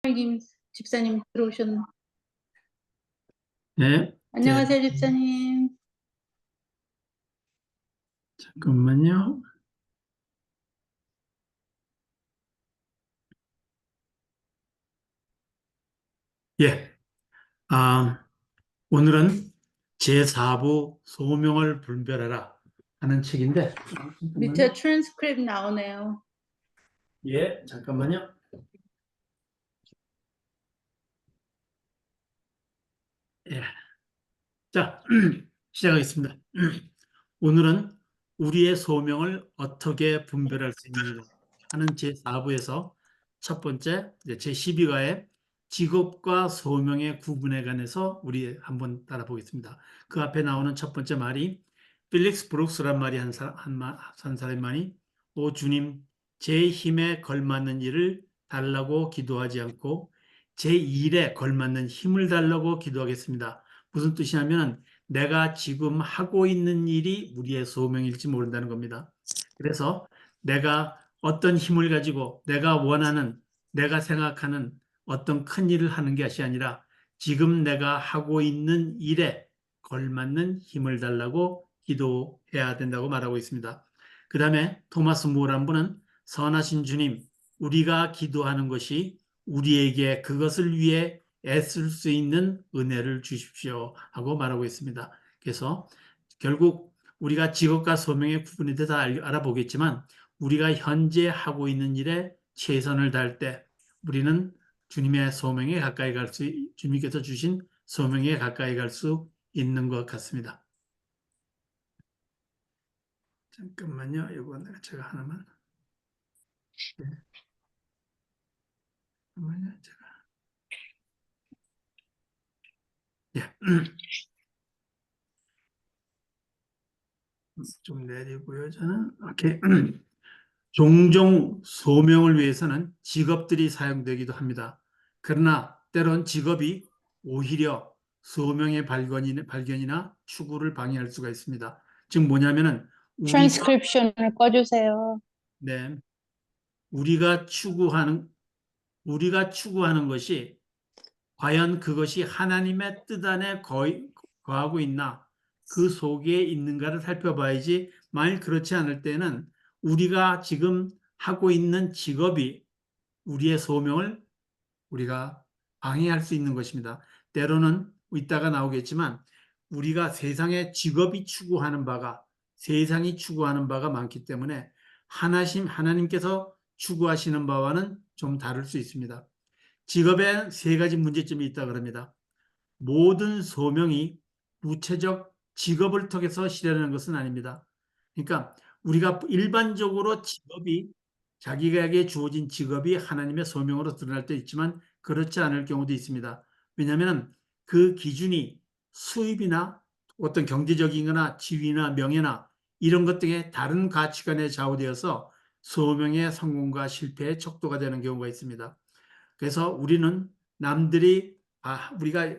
김 집사님 들어오셨네. 네. 안녕하세요, 집사님. 잠깐만요. 예. 오늘은 제4부 소명을 분별하라 하는 책인데. 밑에 트랜스크립트 나오네요. 예, 잠깐만요. 예. 자, 시작하겠습니다. 오늘은 우리의 소명을 어떻게 분별할 수 있는가 하는 제4부에서 첫 번째, 제12가의 직업과 소명의 구분에 관해서 우리 한번 따라보겠습니다. 그 앞에 나오는 첫 번째 말이 필릭스 브룩스란 말이 한 사람만이 오 주님, 제 힘에 걸맞는 일을 달라고 기도하지 않고 제 일에 걸맞는 힘을 달라고 기도하겠습니다. 무슨 뜻이냐면 내가 지금 하고 있는 일이 우리의 소명일지 모른다는 겁니다. 그래서 내가 어떤 힘을 가지고 내가 원하는, 내가 생각하는 어떤 큰 일을 하는 것이 아니라 지금 내가 하고 있는 일에 걸맞는 힘을 달라고 기도해야 된다고 말하고 있습니다. 그 다음에 토마스 무어란 분은 선하신 주님, 우리가 기도하는 것이 우리에게 그것을 위해 애쓸 수 있는 은혜를 주십시오 하고 말하고 있습니다. 그래서 결국 우리가 직업과 소명의 구분에 대해서 알아보겠지만 우리가 현재 하고 있는 일에 최선을 다할 때 우리는 주님의 소명에 가까이 갈 수, 주님께서 주신 소명에 가까이 갈 수 있는 것 같습니다. 잠깐만요. 이거 제가 하나만. 네. 잠깐만요. 제가. 예. 좀 내리고요. 저는 오케이. 종종 소명을 위해서는 직업들이 사용되기도 합니다. 그러나 때론 직업이 오히려 소명의 발견이나 추구를 방해할 수가 있습니다. 즉 뭐냐면은 트랜스크립션을 꺼주세요. 네, 우리가 추구하는 우리가 추구하는 것이 과연 그것이 하나님의 뜻 안에 거하고 있나 그 속에 있는가를 살펴봐야지. 만일 그렇지 않을 때는 우리가 지금 하고 있는 직업이 우리의 소명을 우리가 방해할 수 있는 것입니다. 때로는 이따가 나오겠지만 우리가 세상에 직업이 추구하는 바가 세상이 추구하는 바가 많기 때문에 하나님께서 추구하시는 바와는 좀 다를 수 있습니다. 직업에 세 가지 문제점이 있다 그럽니다. 모든 소명이 구체적 직업을 통해서 실현하는 것은 아닙니다. 그러니까 우리가 일반적으로 직업이 자기에게 주어진 직업이 하나님의 소명으로 드러날 때 있지만 그렇지 않을 경우도 있습니다. 왜냐하면 그 기준이 수입이나 어떤 경제적인 거나 지위나 명예나 이런 것 등의 다른 가치관에 좌우되어서 소명의 성공과 실패의 척도가 되는 경우가 있습니다. 그래서 우리는 남들이 우리가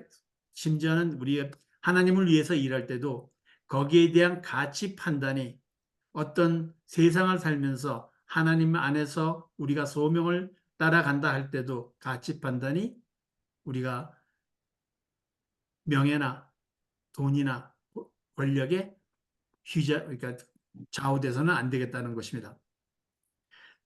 심지어는 우리 하나님을 위해서 일할 때도 거기에 대한 가치 판단이 어떤 세상을 살면서 하나님 안에서 우리가 소명을 따라간다 할 때도 가치 판단이 우리가 명예나 돈이나 권력에 그러니까 좌우돼서는 안 되겠다는 것입니다.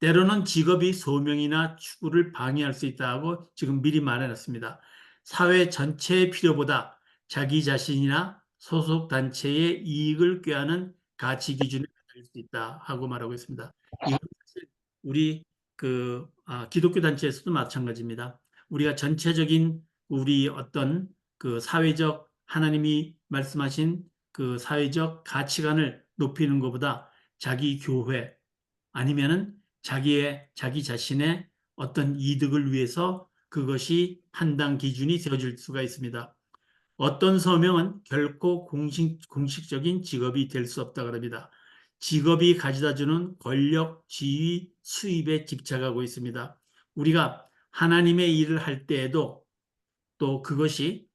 때로는 직업이 소명이나 추구를 방해할 수 있다고 지금 미리 말해놨습니다. 사회 전체의 필요보다 자기 자신이나 소속 단체의 이익을 꾀하는 가치 기준에 달릴 수 있다 하고 말하고 있습니다. 이건 사실 우리 기독교 단체에서도 마찬가지입니다. 우리가 전체적인 우리 어떤 그 사회적 하나님이 말씀하신 그 사회적 가치관을 높이는 것보다 자기 교회 아니면은 자기 자신의 어떤 이득을 위해서 그것이 판단 기준이 되어질 수가 있습니다. 어떤 소명은 결코 공식적인 직업이 될 수 없다 그럽니다. 직업이 가져다 주는 권력, 지위, 수입에 집착하고 있습니다. 우리가 하나님의 일을 할 때에도 또 그것이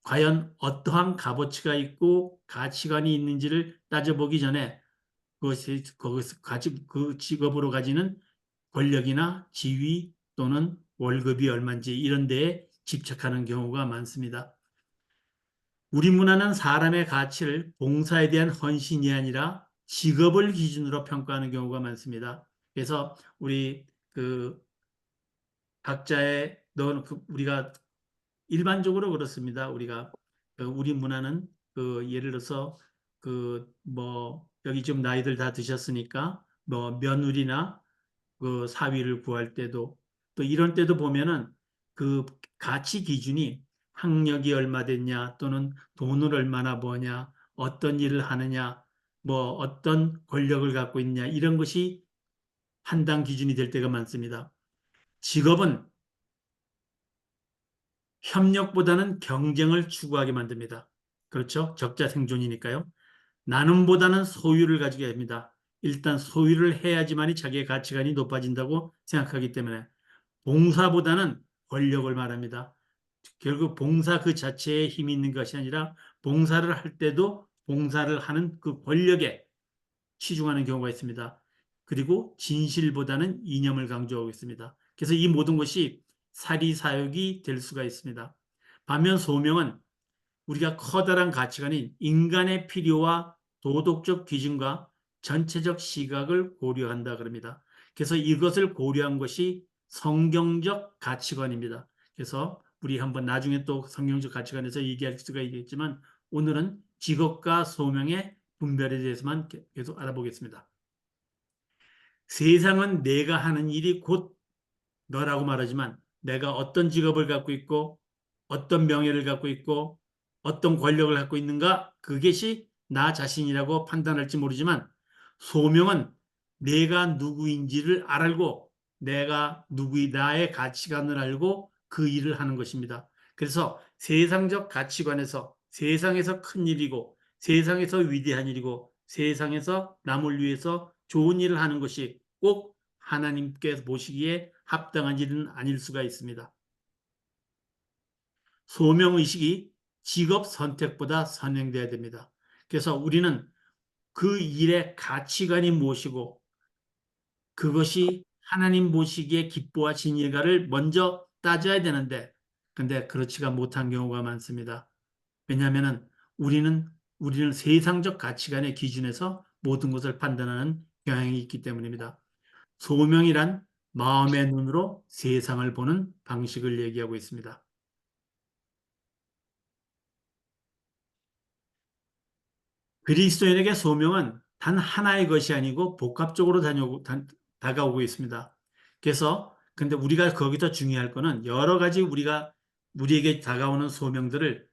과연 어떠한 값어치가 있고 가치관이 있는지를 따져보기 전에 그것이 거기서 그 직업으로 가지는 권력이나 지위 또는 월급이 얼마인지 이런 데에 집착하는 경우가 많습니다. 우리 문화는 사람의 가치를 봉사에 대한 헌신이 아니라 직업을 기준으로 평가하는 경우가 많습니다. 그래서 우리 그 각자의 우리가 일반적으로 그렇습니다. 우리가 우리 문화는 예를 들어서 여기 좀 나이들 다 드셨으니까 뭐 며느리나 그 사위를 구할 때도 또 이런 때도 보면은 그 가치 기준이 학력이 얼마 됐냐 또는 돈을 얼마나 버냐 어떤 일을 하느냐 뭐 어떤 권력을 갖고 있냐 이런 것이 판단 기준이 될 때가 많습니다. 직업은 협력보다는 경쟁을 추구하게 만듭니다. 그렇죠? 적자 생존이니까요. 나눔보다는 소유를 가지게 됩니다. 일단 소유를 해야지만이 자기의 가치관이 높아진다고 생각하기 때문에 봉사보다는 권력을 말합니다. 결국 봉사 그 자체에 힘이 있는 것이 아니라 봉사를 할 때도 봉사를 하는 그 권력에 치중하는 경우가 있습니다. 그리고 진실보다는 이념을 강조하고 있습니다. 그래서 이 모든 것이 사리사욕이 될 수가 있습니다. 반면 소명은 우리가 커다란 가치관인 인간의 필요와 도덕적 기준과 전체적 시각을 고려한다 그럽니다. 그래서 이것을 고려한 것이 성경적 가치관입니다. 그래서 우리 한번 나중에 또 성경적 가치관에서 얘기할 수가 있겠지만 오늘은 직업과 소명의 분별에 대해서만 계속 알아보겠습니다. 세상은 내가 하는 일이 곧 너라고 말하지만 내가 어떤 직업을 갖고 있고 어떤 명예를 갖고 있고 어떤 권력을 갖고 있는가 그것이 나 자신이라고 판단할지 모르지만 소명은 내가 누구인지를 알고 내가 나의 가치관을 알고 그 일을 하는 것입니다. 그래서 세상적 가치관에서 세상에서 큰 일이고 세상에서 위대한 일이고 세상에서 남을 위해서 좋은 일을 하는 것이 꼭 하나님께서 보시기에 합당한 일은 아닐 수가 있습니다. 소명의식이 직업 선택보다 선행돼야 됩니다. 그래서 우리는 그 일의 가치관이 무엇이고 그것이 하나님 보시기에 기뻐와 진일가를 먼저 따져야 되는데 근데 그렇지가 못한 경우가 많습니다. 왜냐하면 우리는 세상적 가치관의 기준에서 모든 것을 판단하는 경향이 있기 때문입니다. 소명이란 마음의 눈으로 세상을 보는 방식을 얘기하고 있습니다. 그리스도인에게 소명은 단 하나의 것이 아니고 복합적으로 다가오고 있습니다. 그래서 근데 우리가 거기서 중요할 거는 여러 가지 우리에게 다가오는 소명들을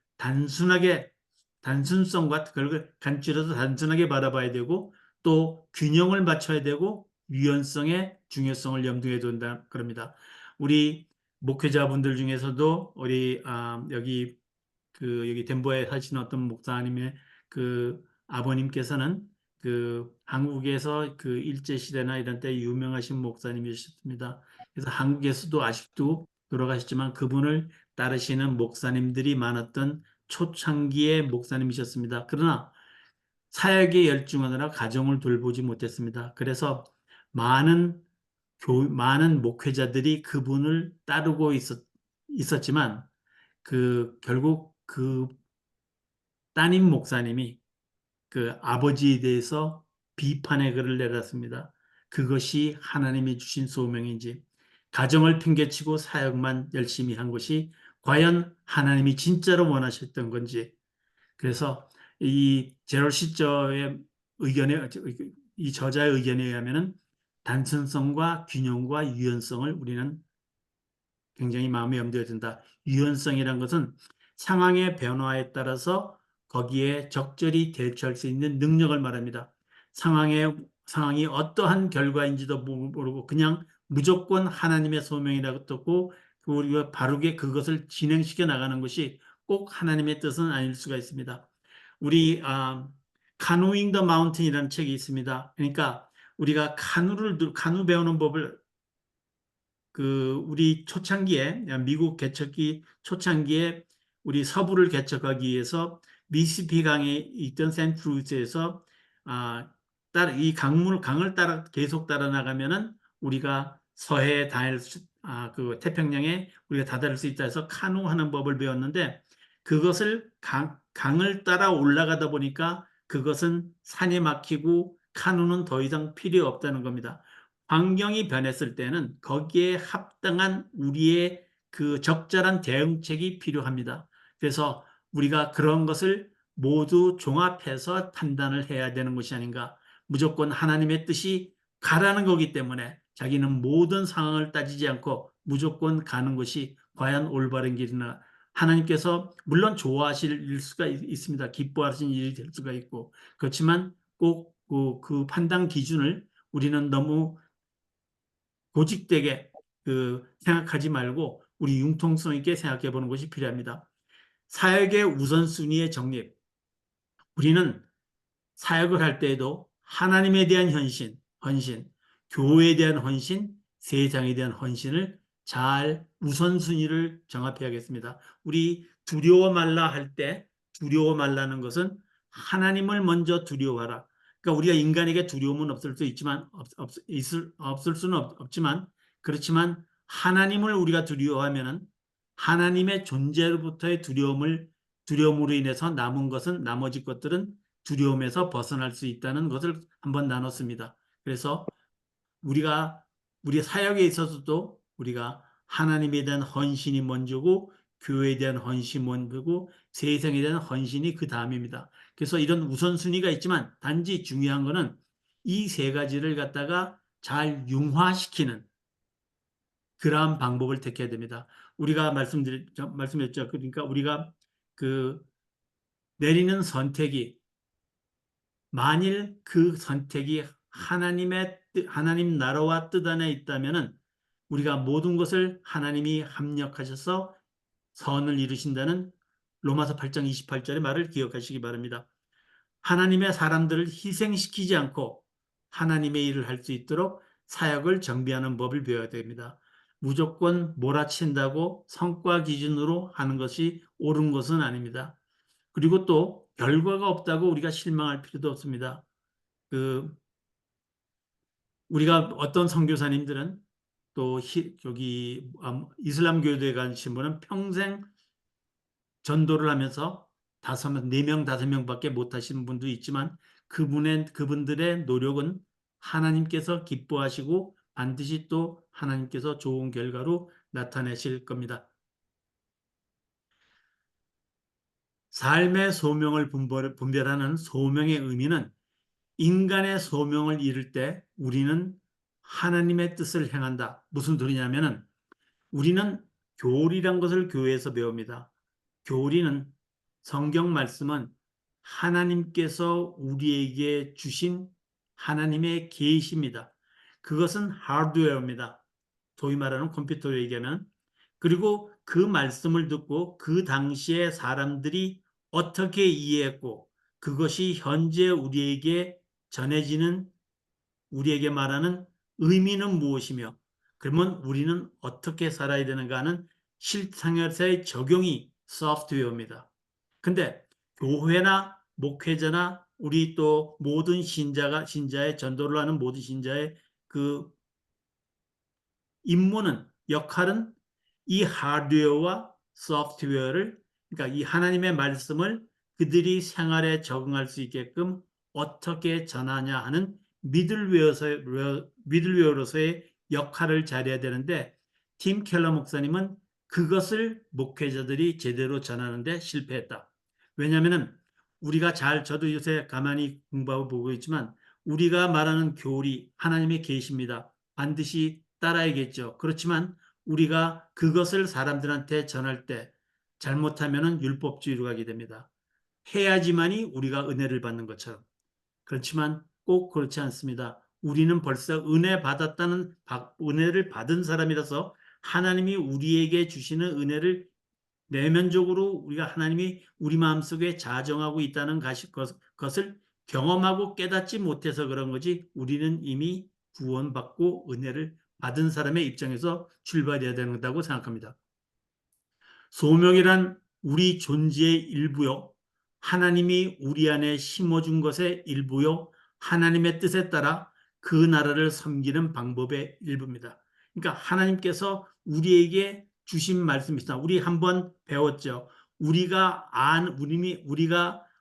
단순성과 그걸 간추려서 단순하게 바라봐야 되고 또 균형을 맞춰야 되고 유연성의 중요성을 염두에 둔다 그럽니다. 우리 목회자분들 중에서도 우리 여기 덴버에 사시는 어떤 목사님의 그 아버님께서는 그 한국에서 그 일제시대나 이런 때 유명하신 목사님이셨습니다. 그래서 한국에서도 아직도 돌아가셨지만 그분을 따르시는 목사님들이 많았던 초창기의 목사님이셨습니다. 그러나 사역에 열중하느라 가정을 돌보지 못했습니다. 그래서 많은 많은 목회자들이 그분을 따르고 있었지만 결국 그 따님 목사님이 그 아버지에 대해서 비판의 글을 내렸습니다. 그것이 하나님이 주신 소명인지 가정을 핑계치고 사역만 열심히 한 것이 과연 하나님이 진짜로 원하셨던 건지 그래서 이 제럴 시저의 이 저자의 의견에 의하면은 단순성과 균형과 유연성을 우리는 굉장히 마음에 염두에 둔다. 유연성이란 것은 상황의 변화에 따라서 거기에 적절히 대처할 수 있는 능력을 말합니다. 상황이 어떠한 결과인지도 모르고 그냥 무조건 하나님의 소명이라고 듣고 우리가 바르게 그것을 진행시켜 나가는 것이 꼭 하나님의 뜻은 아닐 수가 있습니다. 우리 카누잉 더 마운틴이라는 책이 있습니다. 그러니까 우리가 카누 배우는 법을 우리 초창기에 미국 개척기 초창기에 우리 서부를 개척하기 위해서 미시시피 강에 있던 샌프루스에서 이 강을 따라 계속 따라 나가면은 우리가 서해에 닿을 그 태평양에 우리가 다다를 수 있다 해서 카누하는 법을 배웠는데 그것을 강을 따라 올라가다 보니까 그것은 산이 막히고 카누는 더 이상 필요 없다는 겁니다. 환경이 변했을 때는 거기에 합당한 우리의 그 적절한 대응책이 필요합니다. 그래서 우리가 그런 것을 모두 종합해서 판단을 해야 되는 것이 아닌가. 무조건 하나님의 뜻이 가라는 거기 때문에 자기는 모든 상황을 따지지 않고 무조건 가는 것이 과연 올바른 길이나 하나님께서 물론 좋아하실 수가 있습니다. 기뻐하시는 일이 될 수가 있고 그렇지만 꼭 그 판단 기준을 우리는 너무 고직되게 생각하지 말고 우리 융통성 있게 생각해 보는 것이 필요합니다. 사역의 우선순위의 정립. 우리는 사역을 할 때에도 하나님에 대한 헌신, 교회에 대한 헌신, 세상에 대한 헌신을 잘 우선순위를 정합해야겠습니다. 우리 두려워 말라 할 때 두려워 말라는 것은 하나님을 먼저 두려워하라. 그러니까 우리가 인간에게 두려움은 없을 수 있지만 없을 수는 없지만 그렇지만 하나님을 우리가 두려워하면은 하나님의 존재로부터의 두려움으로 인해서 남은 것은 나머지 것들은 두려움에서 벗어날 수 있다는 것을 한번 나눴습니다. 그래서 우리 사역에 있어서도 우리가 하나님에 대한 헌신이 먼저고 교회에 대한 헌신이 먼저고 세상에 대한 헌신이 그 다음입니다. 그래서 이런 우선순위가 있지만 단지 중요한 것은 이 세 가지를 갖다가 잘 융화시키는 그러한 방법을 택해야 됩니다. 우리가 말씀했죠. 그러니까 우리가 내리는 선택이 만일 그 선택이 하나님 나라와 뜻 안에 있다면은 우리가 모든 것을 하나님이 합력하셔서 선을 이루신다는 로마서 8장 28절의 말을 기억하시기 바랍니다. 하나님의 사람들을 희생시키지 않고 하나님의 일을 할 수 있도록 사역을 정비하는 법을 배워야 됩니다. 무조건 몰아친다고 성과 기준으로 하는 것이 옳은 것은 아닙니다. 그리고 또 결과가 없다고 우리가 실망할 필요도 없습니다. 우리가 어떤 선교사님들은 또 이슬람 교도에 가신 분은 평생 전도를 하면서 4명, 5명밖에 못 하시는 분도 있지만 그분들의 노력은 하나님께서 기뻐하시고 반드시 또 하나님께서 좋은 결과로 나타내실 겁니다. 삶의 소명을 분별하는 소명의 의미는 인간의 소명을 이룰 때 우리는 하나님의 뜻을 행한다. 무슨 소리냐면은 우리는 교리란 것을 교회에서 배웁니다. 교리는 성경 말씀은 하나님께서 우리에게 주신 하나님의 계시입니다. 그것은 하드웨어입니다. 소위 말하는 컴퓨터로 얘기하는. 그리고 그 말씀을 듣고 그 당시에 사람들이 어떻게 이해했고 그것이 현재 우리에게 전해지는 우리에게 말하는 의미는 무엇이며 그러면 우리는 어떻게 살아야 되는가 하는 실생활에서의 적용이 소프트웨어입니다. 근데 교회나 목회자나 우리 또 모든 신자의 전도를 하는 모든 신자의 그 임무는 역할은 이 하드웨어와 소프트웨어를 그러니까 이 하나님의 말씀을 그들이 생활에 적응할 수 있게끔 어떻게 전하냐 하는 미들웨어로서의 역할을 잘해야 되는데 팀 켈러 목사님은 그것을 목회자들이 제대로 전하는데 실패했다. 왜냐하면 저도 요새 가만히 공부하고 보고 있지만 우리가 말하는 교리 하나님의 계시입니다. 반드시 따라야겠죠. 그렇지만 우리가 그것을 사람들한테 전할 때 잘못하면 율법주의로 가게 됩니다. 해야지만이 우리가 은혜를 받는 것처럼. 그렇지만 꼭 그렇지 않습니다. 우리는 벌써 은혜를 받은 사람이라서 하나님이 우리에게 주시는 은혜를 내면적으로 우리가 하나님이 우리 마음속에 자정하고 있다는 것을 경험하고 깨닫지 못해서 그런 거지 우리는 이미 구원받고 은혜를 받은 사람의 입장에서 출발해야 된다고 생각합니다. 소명이란 우리 존재의 일부요. 하나님이 우리 안에 심어준 것의 일부요. 하나님의 뜻에 따라 그 나라를 섬기는 방법의 일부입니다. 그러니까 하나님께서 우리에게 주신 말씀입니다. 우리 한번 배웠죠. 우리가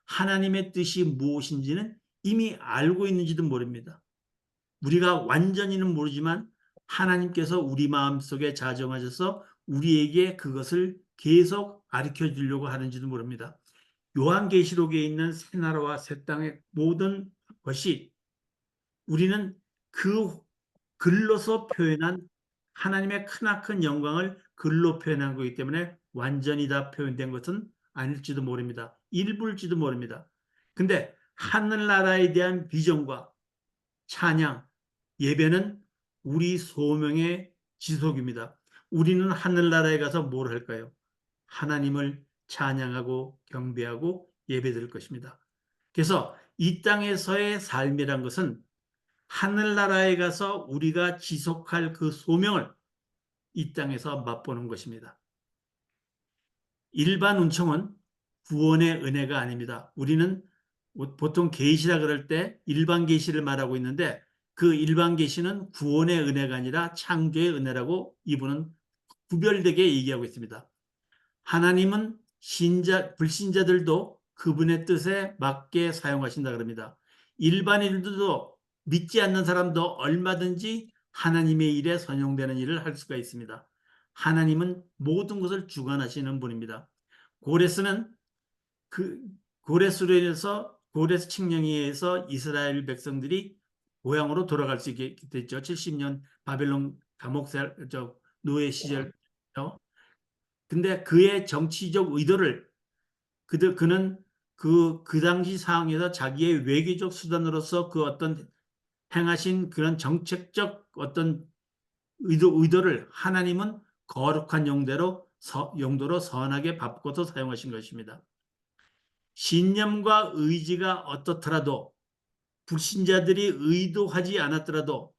하나님의 뜻이 무엇인지는 이미 알고 있는지도 모릅니다. 우리가 완전히는 모르지만 하나님께서 우리 마음속에 자정하셔서 우리에게 그것을 계속 가르쳐 주려고 하는지도 모릅니다. 요한계시록에 있는 새 나라와 새 땅의 모든 것이 우리는 그 글로서 표현한 하나님의 크나큰 영광을 글로 표현한 거기 때문에 완전히 다 표현된 것은 아닐지도 모릅니다. 일부일지도 모릅니다. 근데 하늘나라에 대한 비전과 찬양, 예배는 우리 소명의 지속입니다. 우리는 하늘나라에 가서 뭘 할까요? 하나님을 찬양하고 경배하고 예배드릴 것입니다. 그래서 이 땅에서의 삶이란 것은 하늘나라에 가서 우리가 지속할 그 소명을 이 땅에서 맛보는 것입니다. 일반 은총은 구원의 은혜가 아닙니다. 우리는 보통 계시라 그럴 때 일반 계시를 말하고 있는데 그 일반 계시는 구원의 은혜가 아니라 창조의 은혜라고 이분은 구별되게 얘기하고 있습니다. 하나님은 불신자들도 그분의 뜻에 맞게 사용하신다 그럽니다. 일반인들도 믿지 않는 사람도 얼마든지 하나님의 일에 선용되는 일을 할 수가 있습니다. 하나님은 모든 것을 주관하시는 분입니다. 고레스는 고레스로 인해서 고레스 칙령에 의해서 이스라엘 백성들이 고향으로 돌아갈 수 있게 됐죠. 70년 바벨론 노예 시절. 근데 그의 정치적 의도를 그는 그 당시 상황에서 자기의 외교적 수단으로서 그 어떤 행하신 그런 정책적 어떤 의도를 하나님은 거룩한 용도로 선하게 바꿔서 사용하신 것입니다. 신념과 의지가 어떻더라도 불신자들이 의도하지 않았더라도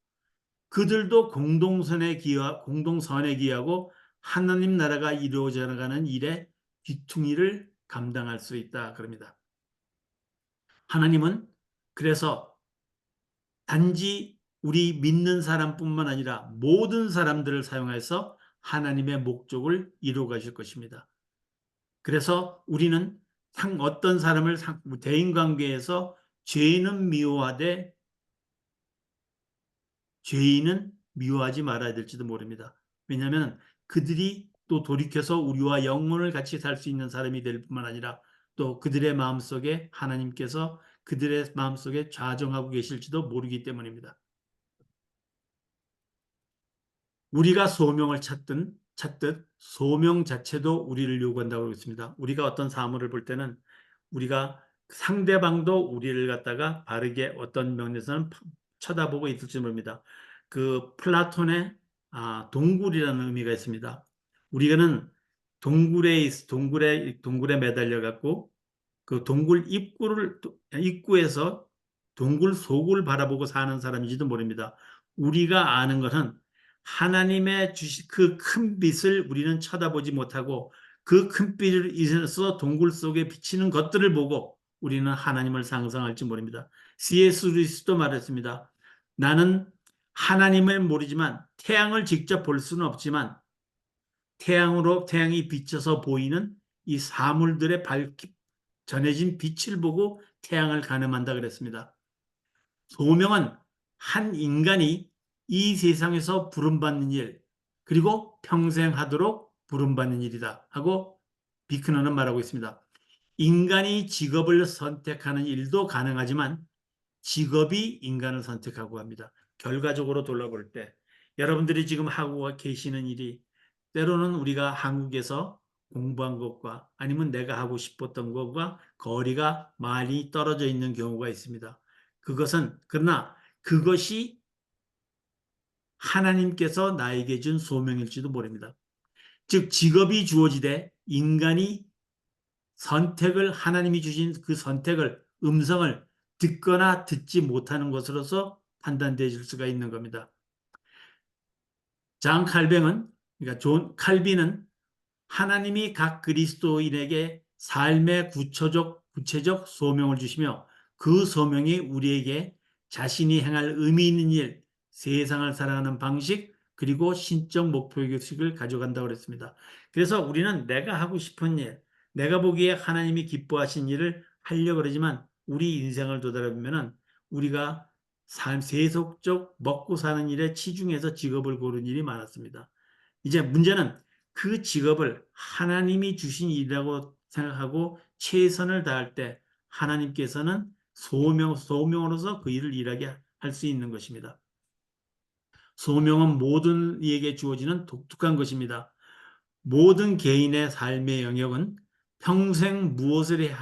그들도 공동선에 기하고 하나님 나라가 이루어져 나가는 일에 귀퉁이를 감당할 수 있다 그럽니다. 하나님은 그래서 단지 우리 믿는 사람뿐만 아니라 모든 사람들을 사용해서 하나님의 목적을 이루어 가실 것입니다. 그래서 우리는 어떤 사람을 대인관계에서 죄인은 미워하지 말아야 될지도 모릅니다. 왜냐하면 그들이 또 돌이켜서 우리와 영원을 같이 살 수 있는 사람이 될 뿐만 아니라 또 그들의 마음속에 하나님께서 그들의 마음속에 좌정하고 계실지도 모르기 때문입니다. 우리가 소명을 찾듯 소명 자체도 우리를 요구한다고 했습니다. 우리가 어떤 사물을 볼 때는 우리가 상대방도 우리를 갖다가 바르게 어떤 면에서는 쳐다보고 있을지 모릅니다. 그 플라톤의 동굴이라는 의미가 있습니다. 우리는 동굴에 매달려 갖고 그 동굴 입구에서 동굴 속을 바라보고 사는 사람인지도 모릅니다. 우리가 아는 것은 하나님의 주신 그 큰 빛을 우리는 쳐다보지 못하고 그 큰 빛을 인해서 동굴 속에 비치는 것들을 보고 우리는 하나님을 상상할지 모릅니다. C.S. 루이스도 말했습니다. 나는 하나님을 모르지만 태양을 직접 볼 수는 없지만 태양이 비쳐서 보이는 이 사물들의 전해진 빛을 보고 태양을 가늠한다 그랬습니다. 소명은 한 인간이 이 세상에서 부름받는 일, 그리고 평생 하도록 부름받는 일이다 하고 비크너는 말하고 있습니다. 인간이 직업을 선택하는 일도 가능하지만 직업이 인간을 선택하고 합니다. 결과적으로 돌아볼 때 여러분들이 지금 하고 계시는 일이 때로는 우리가 한국에서 공부한 것과 아니면 내가 하고 싶었던 것과 거리가 많이 떨어져 있는 경우가 있습니다. 그러나 그것이 하나님께서 나에게 준 소명일지도 모릅니다. 즉 직업이 주어지되 인간이 하나님이 주신 그 음성을 듣거나 듣지 못하는 것으로서 판단되어질 수가 있는 겁니다. 그러니까 존 칼빈은 하나님이 각 그리스도인에게 삶의 구체적 소명을 주시며 그 소명이 우리에게 자신이 행할 의미 있는 일, 세상을 살아가는 방식, 그리고 신적 목표의식을 가져간다고 그랬습니다. 그래서 우리는 내가 하고 싶은 일, 내가 보기에 하나님이 기뻐하신 일을 하려고 그러지만 우리 인생을 되돌아보면은 우리가 세속적 먹고 사는 일에 치중해서 직업을 고른 일이 많았습니다. 이제 문제는 그 직업을 하나님이 주신 일이라고 생각하고 최선을 다할 때 하나님께서는 소명으로서 그 일을 일하게 할 수 있는 것입니다. 소명은 모든 이에게 주어지는 독특한 것입니다. 모든 개인의 삶의 영역은 평생 무엇을 해야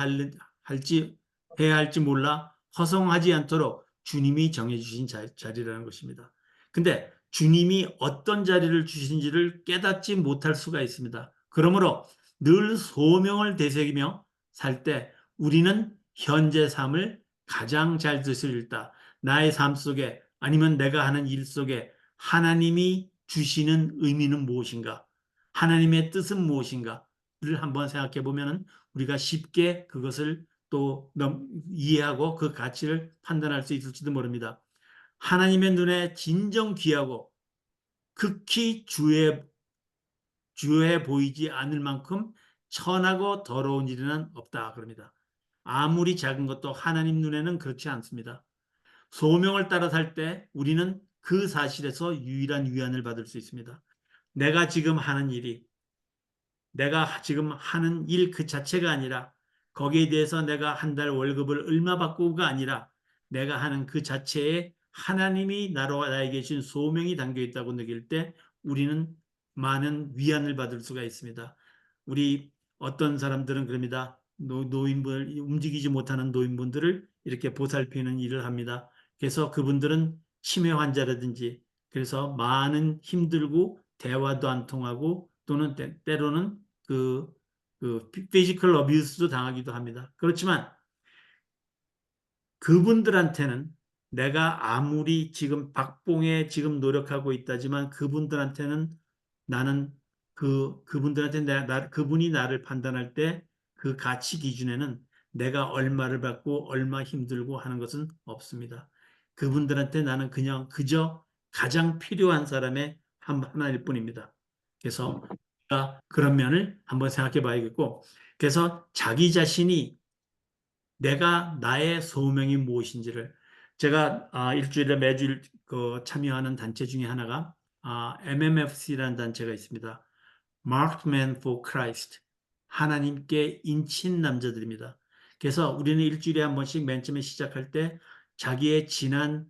할지 몰라 허송하지 않도록 주님이 정해주신 자리라는 것입니다. 근데 주님이 어떤 자리를 주신지를 깨닫지 못할 수가 있습니다. 그러므로 늘 소명을 되새기며 살 때 우리는 현재 삶을 가장 잘 되살렸다. 나의 삶 속에 아니면 내가 하는 일 속에 하나님이 주시는 의미는 무엇인가? 하나님의 뜻은 무엇인가를 한번 생각해 보면 우리가 쉽게 그것을 또 이해하고 그 가치를 판단할 수 있을지도 모릅니다. 하나님의 눈에 진정 귀하고 극히 주요해 보이지 않을 만큼 천하고 더러운 일은 없다 그럽니다. 아무리 작은 것도 하나님 눈에는 그렇지 않습니다. 소명을 따라 살 때 우리는 그 사실에서 유일한 위안을 받을 수 있습니다. 내가 지금 하는 일이 내가 지금 하는 일 그 자체가 아니라 거기에 대해서 내가 한 달 월급을 얼마 받고가 아니라 내가 하는 그 자체에 하나님이 나에게 주신 소명이 담겨 있다고 느낄 때 우리는 많은 위안을 받을 수가 있습니다. 우리 어떤 사람들은 그럽니다. 노인분, 움직이지 못하는 노인분들을 이렇게 보살피는 일을 합니다. 그래서 그분들은 치매 환자라든지 그래서 많은 힘들고 대화도 안 통하고 또는 때로는 피지컬 어뷰스도 당하기도 합니다. 그렇지만 그분들한테는 내가 아무리 지금 박봉에 지금 노력하고 있다지만 그분들한테는 나는 그분들한테 그분이 나를 판단할 때 그 가치 기준에는 내가 얼마를 받고 얼마 힘들고 하는 것은 없습니다. 그분들한테 나는 그냥 그저 가장 필요한 사람의 하나일 뿐입니다. 그래서 그런 면을 한번 생각해 봐야겠고, 그래서 자기 자신이 내가 나의 소명이 무엇인지를 제가 일주일에 매주 참여하는 단체 중에 하나가 MMFC라는 단체가 있습니다. Marked Men for Christ. 하나님께 인친 남자들입니다. 그래서 우리는 일주일에 한 번씩 맨 처음에 시작할 때 자기의 지난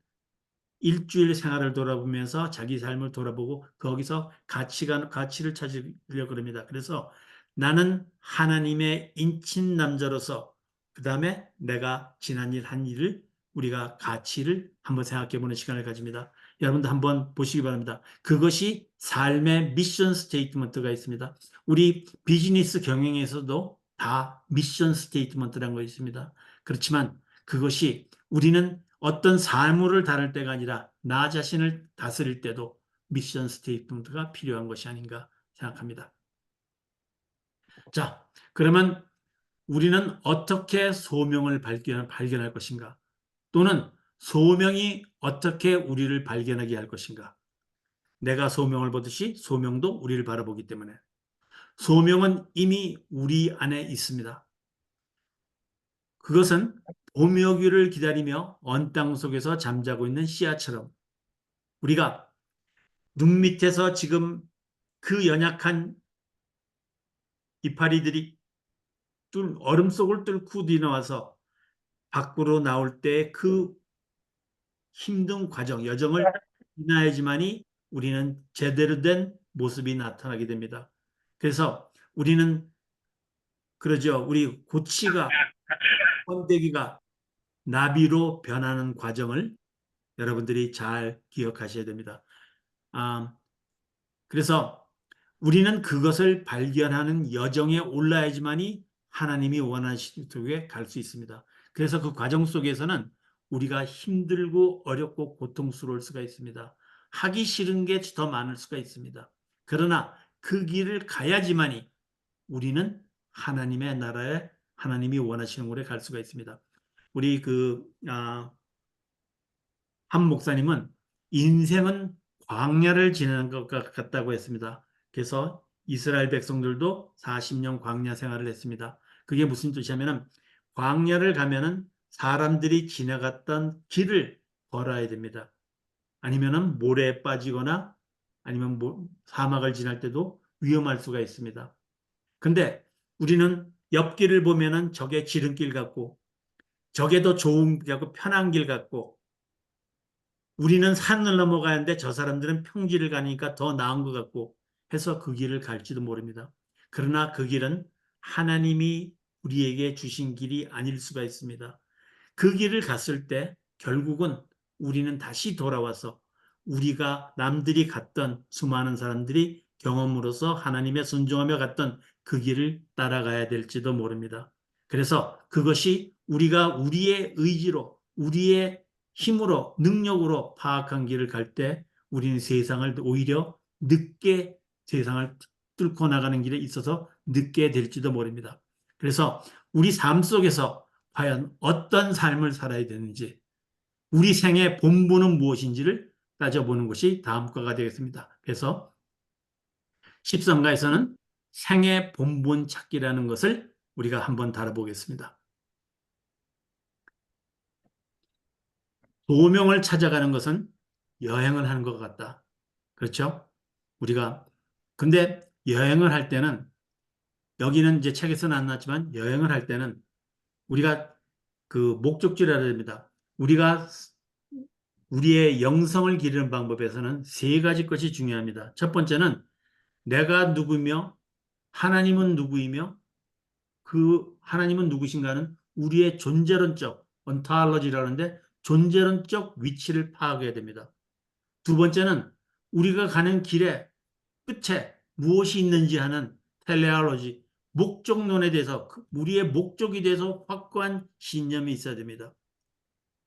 일주일 생활을 돌아보면서 자기 삶을 돌아보고 거기서 가치를 찾으려고 합니다. 그래서 나는 하나님의 인친 남자로서 그 다음에 내가 지난 일 한 일을 우리가 가치를 한번 생각해 보는 시간을 가집니다. 여러분도 한번 보시기 바랍니다. 그것이 삶의 미션 스테이트먼트가 있습니다. 우리 비즈니스 경영에서도 다 미션 스테이트먼트라는 거 있습니다. 그렇지만 그것이 우리는 어떤 사물을 다룰 때가 아니라 나 자신을 다스릴 때도 미션 스테이트먼트가 필요한 것이 아닌가 생각합니다. 자, 그러면 우리는 어떻게 소명을 발견할 것인가? 또는 소명이 어떻게 우리를 발견하게 할 것인가? 내가 소명을 보듯이 소명도 우리를 바라보기 때문에 소명은 이미 우리 안에 있습니다. 그것은 봄이 오기를 기다리며 언 땅 속에서 잠자고 있는 씨앗처럼 우리가 눈 밑에서 지금 그 연약한 이파리들이 얼음 속을 뚫고 뛰어나와서 밖으로 나올 때 그 힘든 과정, 여정을 지나야지만이 우리는 제대로 된 모습이 나타나게 됩니다. 그래서 우리는 그러죠. 우리 고치가, 번데기가 나비로 변하는 과정을 여러분들이 잘 기억하셔야 됩니다. 그래서 우리는 그것을 발견하는 여정에 올라야지만이 하나님이 원하시는 쪽에 갈 수 있습니다. 그래서 그 과정 속에서는 우리가 힘들고 어렵고 고통스러울 수가 있습니다. 하기 싫은 게 더 많을 수가 있습니다. 그러나 그 길을 가야지만이 우리는 하나님의 나라에 하나님이 원하시는 곳에 갈 수가 있습니다. 우리 한 목사님은 인생은 광야를 지내는 것 같다고 했습니다. 그래서 이스라엘 백성들도 40년 광야 생활을 했습니다. 그게 무슨 뜻이냐면은 광야를 가면은 사람들이 지나갔던 길을 걸어야 됩니다. 아니면은 모래에 빠지거나 아니면 사막을 지날 때도 위험할 수가 있습니다. 근데 우리는 옆길을 보면은 저게 지름길 같고 저게 더 좋은 길 같고 편한 길 같고 우리는 산을 넘어가는데 저 사람들은 평지를 가니까 더 나은 것 같고 해서 그 길을 갈지도 모릅니다. 그러나 그 길은 하나님이 우리에게 주신 길이 아닐 수가 있습니다. 그 길을 갔을 때 결국은 우리는 다시 돌아와서 우리가 남들이 갔던 수많은 사람들이 경험으로서 하나님의 순종하며 갔던 그 길을 따라가야 될지도 모릅니다. 그래서 그것이 우리가 우리의 의지로 우리의 힘으로 능력으로 파악한 길을 갈 때 우리는 세상을 오히려 늦게 세상을 뚫고 나가는 길에 있어서 늦게 될지도 모릅니다. 그래서 우리 삶 속에서 과연 어떤 삶을 살아야 되는지 우리 생의 본분은 무엇인지를 따져보는 것이 다음 과가 되겠습니다. 그래서 13가에서는 생의 본분 찾기라는 것을 우리가 한번 다뤄보겠습니다. 소명을 찾아가는 것은 여행을 하는 것 같다. 그렇죠? 우리가 근데 여행을 할 때는 여기는 이제 책에서는 안 나왔지만 여행을 할 때는 우리가 그 목적지를 알아야 됩니다. 우리가 우리의 영성을 기르는 방법에서는 세 가지 것이 중요합니다. 첫 번째는 내가 누구며 하나님은 누구이며 그 하나님은 누구신가는 우리의 존재론적 언타올로지라는데 존재론적 위치를 파악해야 됩니다. 두 번째는 우리가 가는 길의 끝에 무엇이 있는지 하는 텔레올로지 목적론에 대해서 우리의 목적에 대해서 확고한 신념이 있어야 됩니다.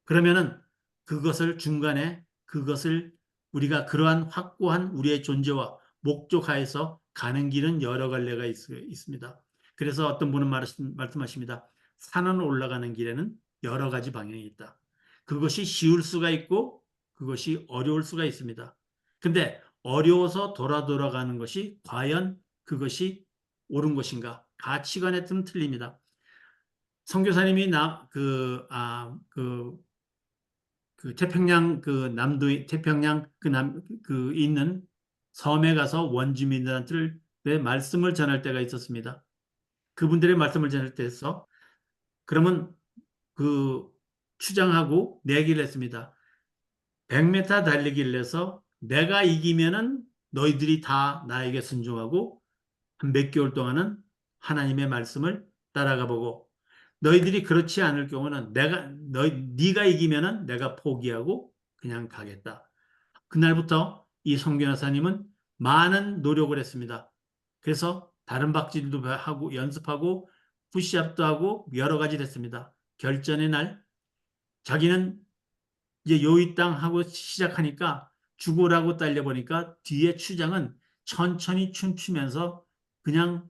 그러면은 그것을 중간에 그것을 우리가 그러한 확고한 우리의 존재와 목적하에서 가는 길은 여러 갈래가 있습니다. 그래서 어떤 분은 말씀하십니다. 산을 올라가는 길에는 여러 가지 방향이 있다. 그것이 쉬울 수가 있고 그것이 어려울 수가 있습니다. 근데 어려워서 돌아가는 것이 과연 그것이 옳은 것인가? 가치관에 좀 틀립니다. 선교사님이 그 태평양 그 남도 태평양 그 있는 섬에 가서 원주민들한테 말씀을 전할 때가 있었습니다. 그분들의 말씀을 전할 때에서 그러면 그 추장하고 내기를 했습니다. 100m 달리기를 해서 내가 이기면은 너희들이 다 나에게 순종하고 한 몇 개월 동안은 하나님의 말씀을 따라가 보고 너희들이 그렇지 않을 경우는 네가 이기면은 내가 포기하고 그냥 가겠다. 그날부터 이 성견사님은 많은 노력을 했습니다. 그래서 다른 박질도 하고 연습하고 푸시업도 하고 여러 가지를 했습니다. 결전의 날 자기는 이제 요이 땅 하고 시작하니까 죽으라고 딸려보니까 뒤에 추장은 천천히 춤추면서 그냥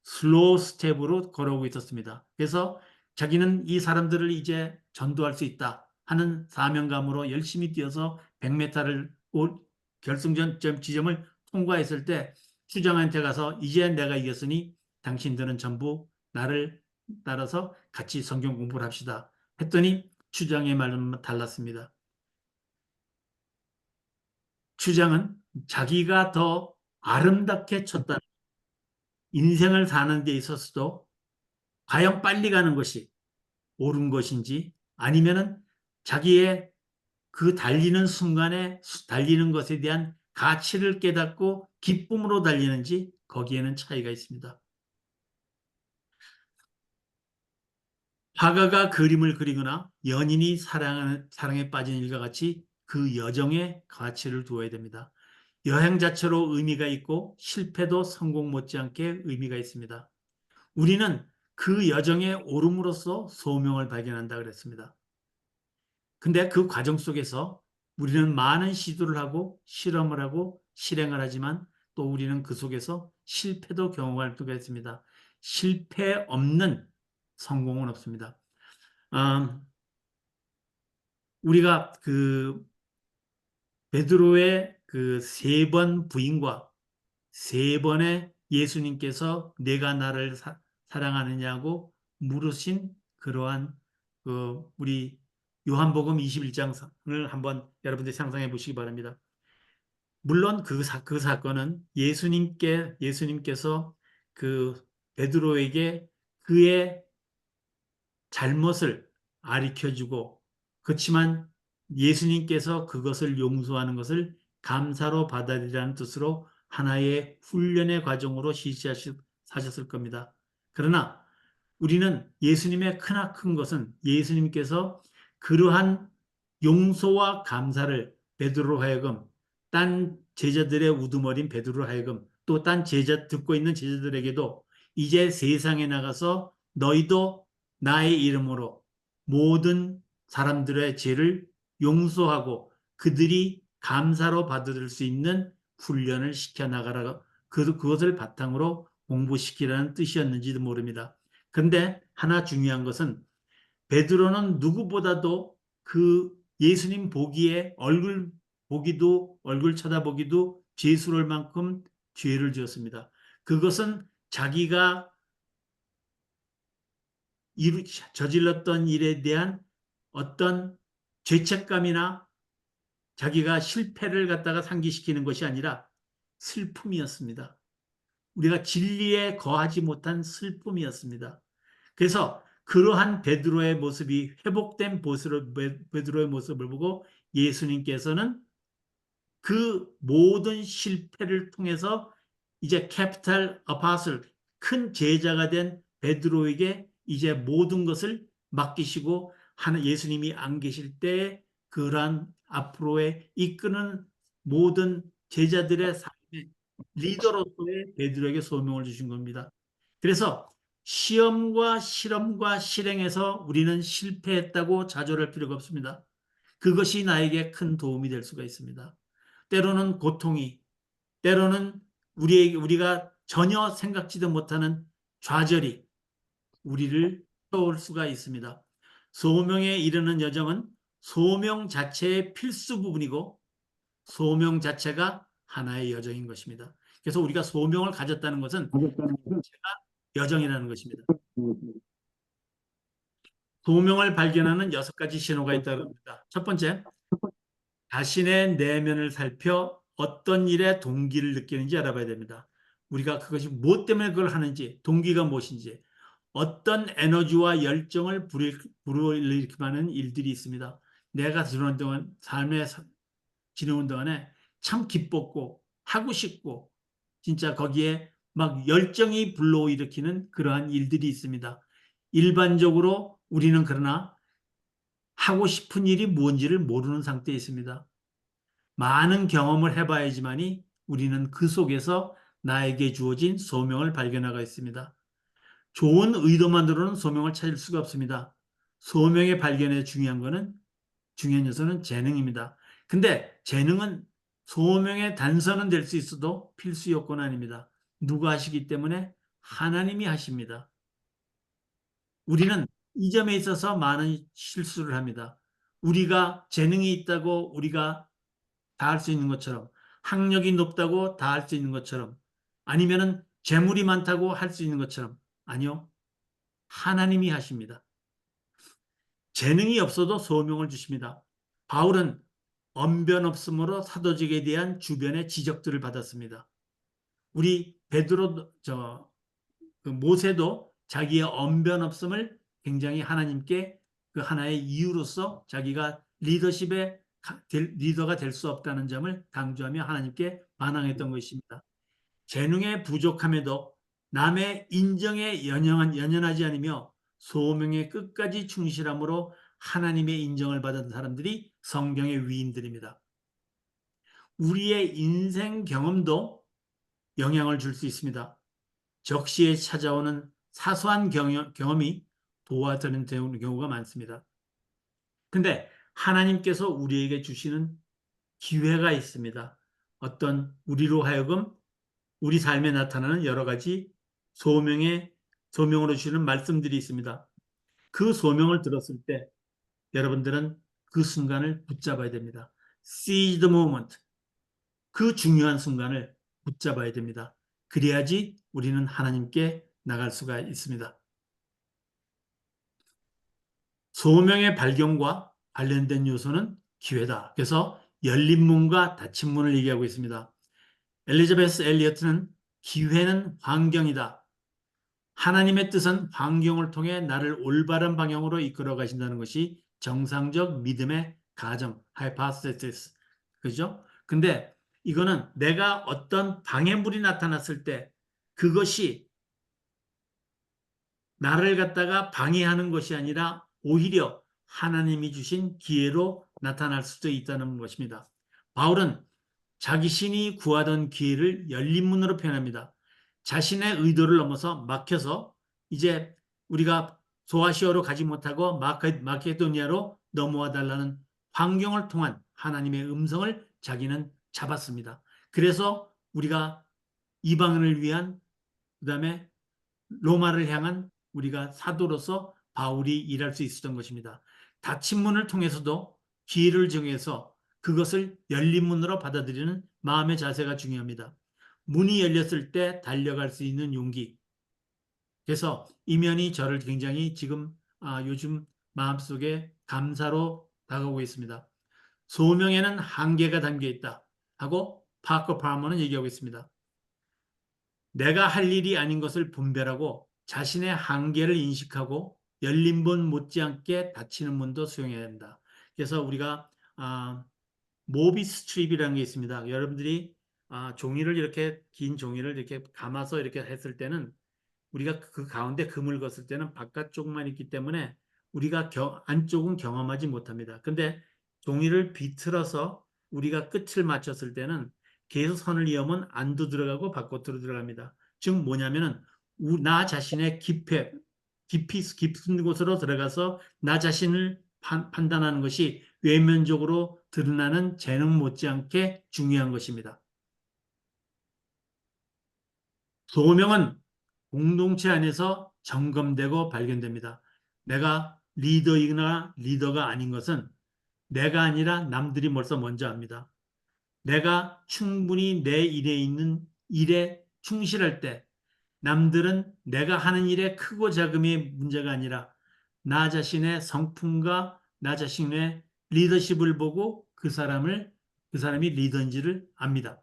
슬로우 스텝으로 걸어오고 있었습니다. 그래서 자기는 이 사람들을 이제 전도할 수 있다 하는 사명감으로 열심히 뛰어서 100m를 결승전 지점을 통과했을 때 추장한테 가서 이제 내가 이겼으니 당신들은 전부 나를 따라서 같이 성경 공부를 합시다. 했더니 추장의 말은 달랐습니다. 추장은 자기가 더 아름답게 쳤다. 인생을 사는 데 있어서도 과연 빨리 가는 것이 옳은 것인지 아니면은 자기의 그 달리는 순간에 달리는 것에 대한 가치를 깨닫고 기쁨으로 달리는지 거기에는 차이가 있습니다. 화가가 그림을 그리거나 연인이 사랑에 빠진 일과 같이 그 여정에 가치를 두어야 됩니다. 여행 자체로 의미가 있고 실패도 성공 못지않게 의미가 있습니다. 우리는 그 여정에 오름으로써 소명을 발견한다 그랬습니다. 근데 그 과정 속에서 우리는 많은 시도를 하고 실험을 하고 실행을 하지만 또 우리는 그 속에서 실패도 경험할 수가 있습니다. 실패 없는 성공은 없습니다. 우리가 그 베드로의 그 3번 부인과 3번의 예수님께서 내가 나를 사랑하느냐고 물으신 그러한 우리 요한복음 21장을 한번 여러분들이 상상해 보시기 바랍니다. 물론 그 사건은 예수님께서 그 베드로에게 그의 잘못을 가르쳐주고, 그렇지만 예수님께서 그것을 용서하는 것을 감사로 받아들이라는 뜻으로 하나의 훈련의 과정으로 시작하셨을 겁니다. 그러나 우리는 예수님의 크나큰 것은 예수님께서 그러한 용서와 감사를 베드로로 하여금, 딴 제자들의 우두머린 베드로로 하여금, 또 딴 듣고 있는 제자들에게도 이제 세상에 나가서 너희도 나의 이름으로 모든 사람들의 죄를 용서하고 그들이 감사로 받아들일 수 있는 훈련을 시켜나가라, 그것을 바탕으로 공부시키라는 뜻이었는지도 모릅니다. 그런데 하나 중요한 것은 베드로는 누구보다도 그 예수님 보기에 얼굴 쳐다보기도 죄스러울 만큼 죄를 지었습니다. 그것은 자기가 저질렀던 일에 대한 어떤 죄책감이나 자기가 실패를 갖다가 상기시키는 것이 아니라 슬픔이었습니다. 우리가 진리에 거하지 못한 슬픔이었습니다. 그래서 그러한 베드로의 모습이 회복된 베드로의 모습을 보고 예수님께서는 그 모든 실패를 통해서 이제 캐피탈 아파슬, 큰 제자가 된 베드로에게 이제 모든 것을 맡기시고, 예수님이 안 계실 때 그러한 앞으로의 이끄는 모든 제자들의 삶의 리더로서의 베드로에게 소명을 주신 겁니다. 그래서 시험과 실험과 실행에서 우리는 실패했다고 좌절할 필요가 없습니다. 그것이 나에게 큰 도움이 될 수가 있습니다. 때로는 고통이, 때로는 우리가 전혀 생각지도 못하는 좌절이 우리를 떠올 수가 있습니다. 소명에 이르는 여정은 소명 자체의 필수 부분이고 소명 자체가 하나의 여정인 것입니다. 그래서 우리가 소명을 가졌다는 것은 여정이라는 것입니다. 소명을 발견하는 6가지 신호가 있다고 합니다. 첫 번째, 자신의 내면을 살펴 어떤 일에 동기를 느끼는지 알아봐야 됩니다. 우리가 그것이 무엇 때문에 그걸 하는지, 동기가 무엇인지, 어떤 에너지와 열정을 불러일으키는 일들이 있습니다. 내가 삶에 지내는 동안에 참 기뻤고 하고 싶고 진짜 거기에 막 열정이 불러일으키는 그러한 일들이 있습니다. 일반적으로 우리는 그러나 하고 싶은 일이 뭔지를 모르는 상태에 있습니다. 많은 경험을 해봐야지만이 우리는 그 속에서 나에게 주어진 소명을 발견하고 있습니다. 좋은 의도만으로는 소명을 찾을 수가 없습니다. 소명의 발견에 중요한 요소는 재능입니다. 근데 재능은 소명의 단서는 될 수 있어도 필수 요건 아닙니다. 누가 하시기 때문에 하나님이 하십니다. 우리는 이 점에 있어서 많은 실수를 합니다. 우리가 재능이 있다고 우리가 다 할 수 있는 것처럼, 학력이 높다고 다 할 수 있는 것처럼, 아니면은 재물이 많다고 할 수 있는 것처럼, 아니요. 하나님이 하십니다. 재능이 없어도 소명을 주십니다. 바울은 언변 없음으로 사도직에 대한 주변의 지적들을 받았습니다. 우리 모세도 자기의 언변 없음을 굉장히 하나님께 그 하나의 이유로서 자기가 리더가 될 수 없다는 점을 강조하며 하나님께 반항했던 것입니다. 재능의 부족함에도 남의 인정에 연연하지 않으며 소명의 끝까지 충실함으로 하나님의 인정을 받은 사람들이 성경의 위인들입니다. 우리의 인생 경험도 영향을 줄 수 있습니다. 적시에 찾아오는 사소한 경험이 도와주는 경우가 많습니다. 근데 하나님께서 우리에게 주시는 기회가 있습니다. 어떤 우리로 하여금 우리 삶에 나타나는 여러 가지 소명으로 주시는 말씀들이 있습니다. 그 소명을 들었을 때 여러분들은 그 순간을 붙잡아야 됩니다. seize the moment. 그 중요한 순간을 붙잡아야 됩니다. 그래야지 우리는 하나님께 나갈 수가 있습니다. 소명의 발견과 관련된 요소는 기회다. 그래서 열린 문과 닫힌 문을 얘기하고 있습니다. 엘리자베스 엘리어트는 기회는 환경이다. 하나님의 뜻은 환경을 통해 나를 올바른 방향으로 이끌어 가신다는 것이 정상적 믿음의 가정, hypothesis. 그죠? 근데 이거는 내가 어떤 방해물이 나타났을 때 그것이 나를 갖다가 방해하는 것이 아니라 오히려 하나님이 주신 기회로 나타날 수도 있다는 것입니다. 바울은 자신이 구하던 기회를 열린 문으로 표현합니다. 자신의 의도를 넘어서 막혀서 이제 우리가 소아시아로 가지 못하고 마케도니아로 넘어와 달라는 환경을 통한 하나님의 음성을 자기는 잡았습니다. 그래서 우리가 이방인을 위한 그다음에 로마를 향한 우리가 사도로서 바울이 일할 수 있었던 것입니다. 닫힌 문을 통해서도 기회를 정해서 그것을 열린 문으로 받아들이는 마음의 자세가 중요합니다. 문이 열렸을 때 달려갈 수 있는 용기. 그래서 이면이 저를 굉장히 지금 요즘 마음속에 감사로 다가오고 있습니다. 소명에는 한계가 담겨 있다 하고 파커 파머는 얘기하고 있습니다. 내가 할 일이 아닌 것을 분별하고 자신의 한계를 인식하고 열린 문 못지않게 닫히는 문도 수용해야 한다. 그래서 우리가 모비 스트립이라는 게 있습니다. 여러분들이 종이를 이렇게 긴 종이를 이렇게 감아서 이렇게 했을 때는 우리가 그 가운데 금을 걷을 때는 바깥쪽만 있기 때문에 우리가 안쪽은 경험하지 못합니다. 근데 종이를 비틀어서 우리가 끝을 맞췄을 때는 계속 선을 이으면 안도 들어가고 바깥으로 들어갑니다. 즉 뭐냐면은 나 자신의 깊은 곳으로 들어가서 나 자신을 판단하는 것이 외면적으로 드러나는 재능 못지않게 중요한 것입니다. 소명은 공동체 안에서 점검되고 발견됩니다. 내가 리더이거나 리더가 아닌 것은 내가 아니라 남들이 먼저 압니다. 내가 충분히 내 일에 있는 일에 충실할 때 남들은 내가 하는 일의 크고 작음이 문제가 아니라 나 자신의 성품과 나 자신의 리더십을 보고 그 사람이 리더인지를 압니다.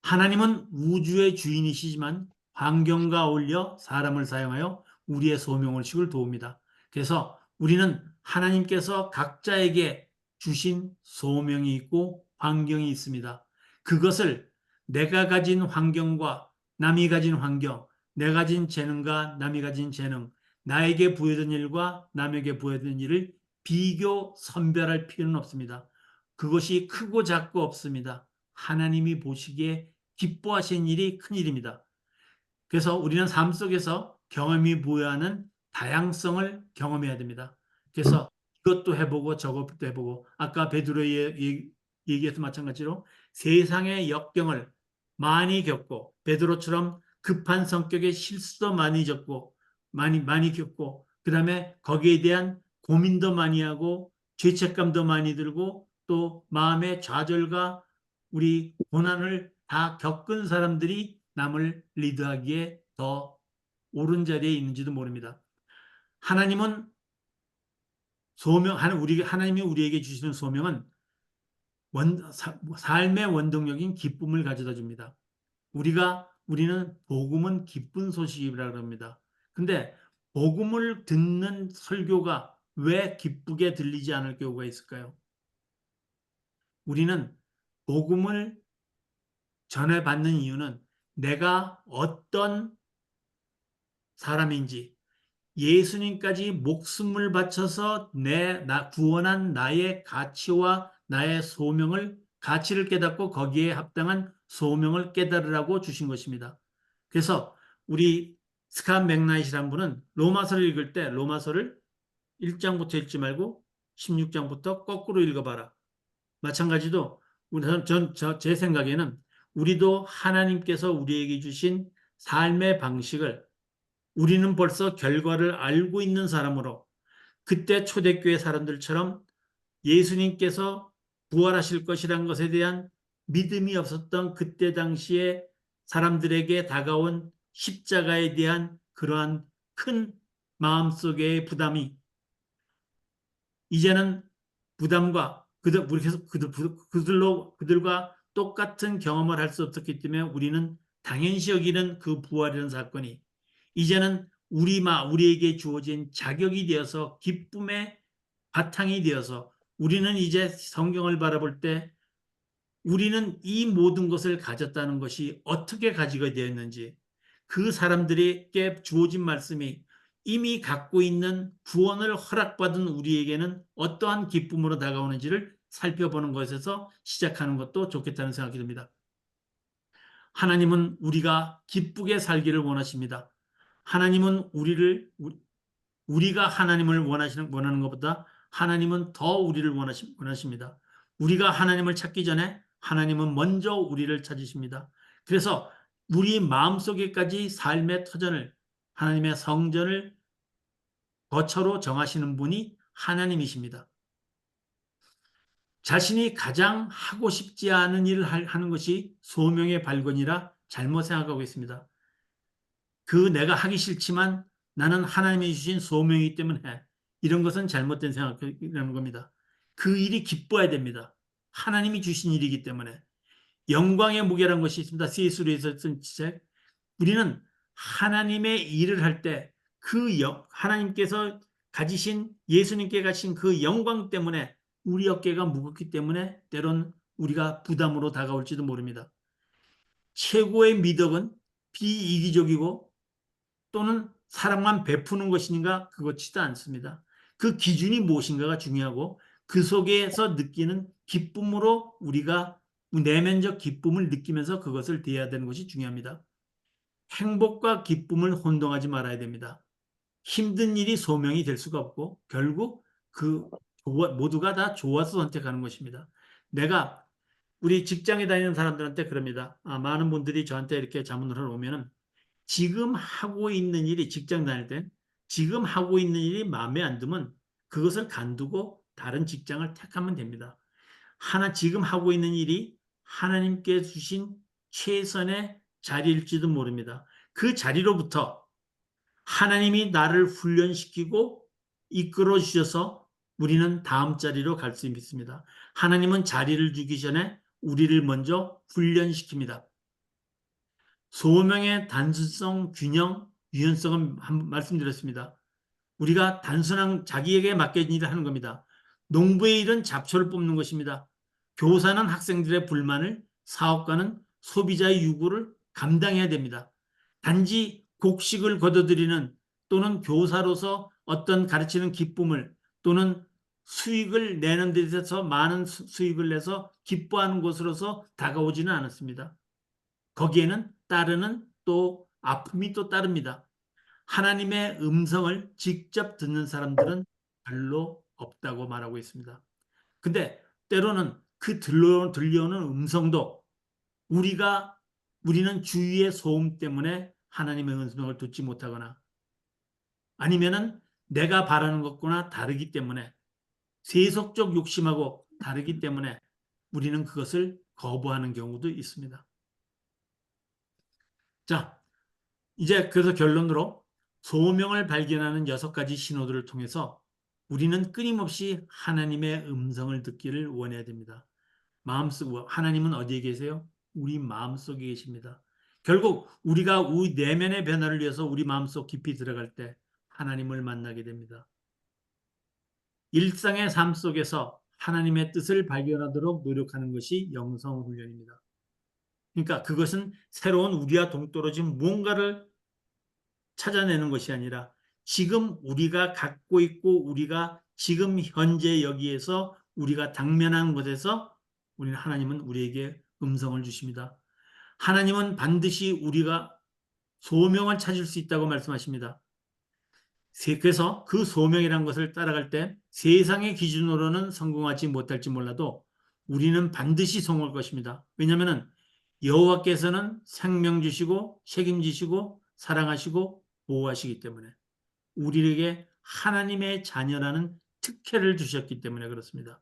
하나님은 우주의 주인이시지만 환경과 어울려 사람을 사용하여 우리의 소명의식을 도웁니다. 그래서 우리는 하나님께서 각자에게 주신 소명이 있고 환경이 있습니다. 그것을 내가 가진 환경과 남이 가진 환경, 내가 가진 재능과 남이 가진 재능, 나에게 부여된 일과 남에게 부여된 일을 비교 선별할 필요는 없습니다. 그것이 크고 작고 없습니다. 하나님이 보시기에 기뻐하시는 일이 큰일입니다. 그래서 우리는 삶 속에서 경험이 부여하는 다양성을 경험해야 됩니다. 그래서 이것도 해보고 저것도 해보고 아까 베드로의 얘기에서 마찬가지로 세상의 역경을 많이 겪고 베드로처럼 급한 성격의 실수도 많이 겪고 그 다음에 거기에 대한 고민도 많이 하고 죄책감도 많이 들고 또 마음의 좌절과 우리 고난을 다 겪은 사람들이 남을 리드하기에 더 옳은 자리에 있는지도 모릅니다. 하나님이 우리에게 주시는 소명은 삶의 원동력인 기쁨을 가져다 줍니다. 우리는 복음은 기쁜 소식이라고 합니다. 근데 복음을 듣는 설교가 왜 기쁘게 들리지 않을 경우가 있을까요? 우리는 복음을 전해받는 이유는 내가 어떤 사람인지 예수님까지 목숨을 바쳐서 구원한 나의 가치와 나의 가치를 깨닫고 거기에 합당한 소명을 깨달으라고 주신 것입니다. 그래서 우리 스캇 맥나잇이라는 분은 로마서를 읽을 때 로마서를 1장부터 읽지 말고 16장부터 거꾸로 읽어봐라. 마찬가지로 제 생각에는 우리도 하나님께서 우리에게 주신 삶의 방식을 우리는 벌써 결과를 알고 있는 사람으로 그때 초대교회 사람들처럼 예수님께서 부활하실 것이라는 것에 대한 믿음이 없었던 그때 당시에 사람들에게 다가온 십자가에 대한 그러한 큰 마음속의 부담이 이제는 부담과 그들과 똑같은 경험을 할 수 없었기 때문에 우리는 당연시 여기는 그 부활이라는 사건이 이제는 우리에게 주어진 자격이 되어서 기쁨의 바탕이 되어서 우리는 이제 성경을 바라볼 때 우리는 이 모든 것을 가졌다는 것이 어떻게 가지게 되었는지 그 사람들에게 주어진 말씀이 이미 갖고 있는 구원을 허락받은 우리에게는 어떠한 기쁨으로 다가오는지를 살펴보는 것에서 시작하는 것도 좋겠다는 생각이 듭니다. 하나님은 우리가 기쁘게 살기를 원하십니다. 하나님은 우리가 하나님을 원하는 것보다 하나님은 더 우리를 원하십니다. 우리가 하나님을 찾기 전에 하나님은 먼저 우리를 찾으십니다. 그래서 우리 마음속에까지 삶의 터전을 하나님의 성전을 거처로 정하시는 분이 하나님이십니다. 자신이 가장 하고 싶지 않은 일을 하는 것이 소명의 발견이라 잘못 생각하고 있습니다. 내가 하기 싫지만 나는 하나님이 주신 소명이기 때문에 해. 이런 것은 잘못된 생각이라는 겁니다. 그 일이 기뻐야 됩니다. 하나님이 주신 일이기 때문에. 영광의 무게라는 것이 있습니다. C.S. 루이스가 쓴 책. 우리는 하나님의 일을 할 때 하나님께서 예수님께 가신 그 영광 때문에 우리 어깨가 무겁기 때문에 때론 우리가 부담으로 다가올지도 모릅니다. 최고의 미덕은 비이기적이고 또는 사랑만 베푸는 것인가 그렇지도 않습니다. 그 기준이 무엇인가가 중요하고 그 속에서 느끼는 기쁨으로 우리가 내면적 기쁨을 느끼면서 그것을 대해야 되는 것이 중요합니다. 행복과 기쁨을 혼동하지 말아야 됩니다. 힘든 일이 소명이 될 수가 없고 결국 모두가 다 좋아서 선택하는 것입니다. 우리 직장에 다니는 사람들한테 그럽니다. 많은 분들이 저한테 이렇게 자문을 하러 오면은 지금 하고 있는 일이 직장 다닐 때 지금 하고 있는 일이 마음에 안 들면 그것을 간두고 다른 직장을 택하면 됩니다. 지금 하고 있는 일이 하나님께 주신 최선의 자리일지도 모릅니다. 그 자리로부터 하나님이 나를 훈련시키고 이끌어 주셔서 우리는 다음 자리로 갈 수 있습니다. 하나님은 자리를 주기 전에 우리를 먼저 훈련시킵니다. 소명의 단순성, 균형, 유연성은 말씀드렸습니다. 우리가 단순한 자기에게 맡겨진 일을 하는 겁니다. 농부의 일은 잡초를 뽑는 것입니다. 교사는 학생들의 불만을, 사업가는 소비자의 요구를 감당해야 됩니다. 단지 곡식을 거둬들이는 또는 교사로서 어떤 가르치는 기쁨을 또는 수익을 내는 데 있어서 많은 수익을 내서 기뻐하는 것으로서 다가오지는 않았습니다. 거기에는 따르는 또 아픔이 또 따릅니다. 하나님의 음성을 직접 듣는 사람들은 별로 없다고 말하고 있습니다. 근데 때로는 그 들려오는 음성도 우리는 주위의 소음 때문에 하나님의 음성을 듣지 못하거나 아니면은 내가 바라는 것과 다르기 때문에 세속적 욕심하고 다르기 때문에 우리는 그것을 거부하는 경우도 있습니다. 자, 이제 그래서 결론으로 소명을 발견하는 6가지 신호들을 통해서 우리는 끊임없이 하나님의 음성을 듣기를 원해야 됩니다. 하나님은 어디에 계세요? 우리 마음속에 계십니다. 결국 우리가 우리 내면의 변화를 위해서 우리 마음속 깊이 들어갈 때 하나님을 만나게 됩니다. 일상의 삶 속에서 하나님의 뜻을 발견하도록 노력하는 것이 영성 훈련입니다. 그러니까 그것은 새로운 우리와 동떨어진 무언가를 찾아내는 것이 아니라 지금 우리가 갖고 있고 우리가 지금 현재 여기에서 우리가 당면한 곳에서 하나님은 우리에게 음성을 주십니다. 하나님은 반드시 우리가 소명을 찾을 수 있다고 말씀하십니다. 그래서 그 소명이라는 것을 따라갈 때 세상의 기준으로는 성공하지 못할지 몰라도 우리는 반드시 성공할 것입니다. 왜냐하면 여호와께서는 생명 주시고 책임지시고 사랑하시고 보호하시기 때문에 우리에게 하나님의 자녀라는 특혜를 주셨기 때문에 그렇습니다.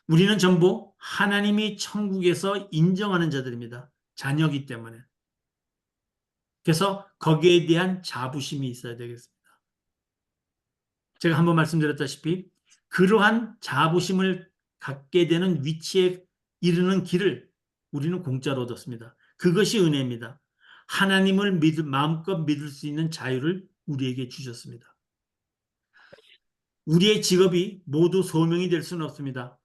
우리는 전부 하나님이 천국에서 인정하는 자들입니다. 자녀이기 때문에. 그래서 거기에 대한 자부심이 있어야 되겠습니다. 제가 한번 말씀드렸다시피 그러한 자부심을 갖게 되는 위치에 이르는 길을 우리는 공짜로 얻었습니다. 그것이 은혜입니다. 하나님을 마음껏 믿을 수 있는 자유를 우리에게 주셨습니다. 우리의 직업이 모두 소명이 될 수는 없습니다.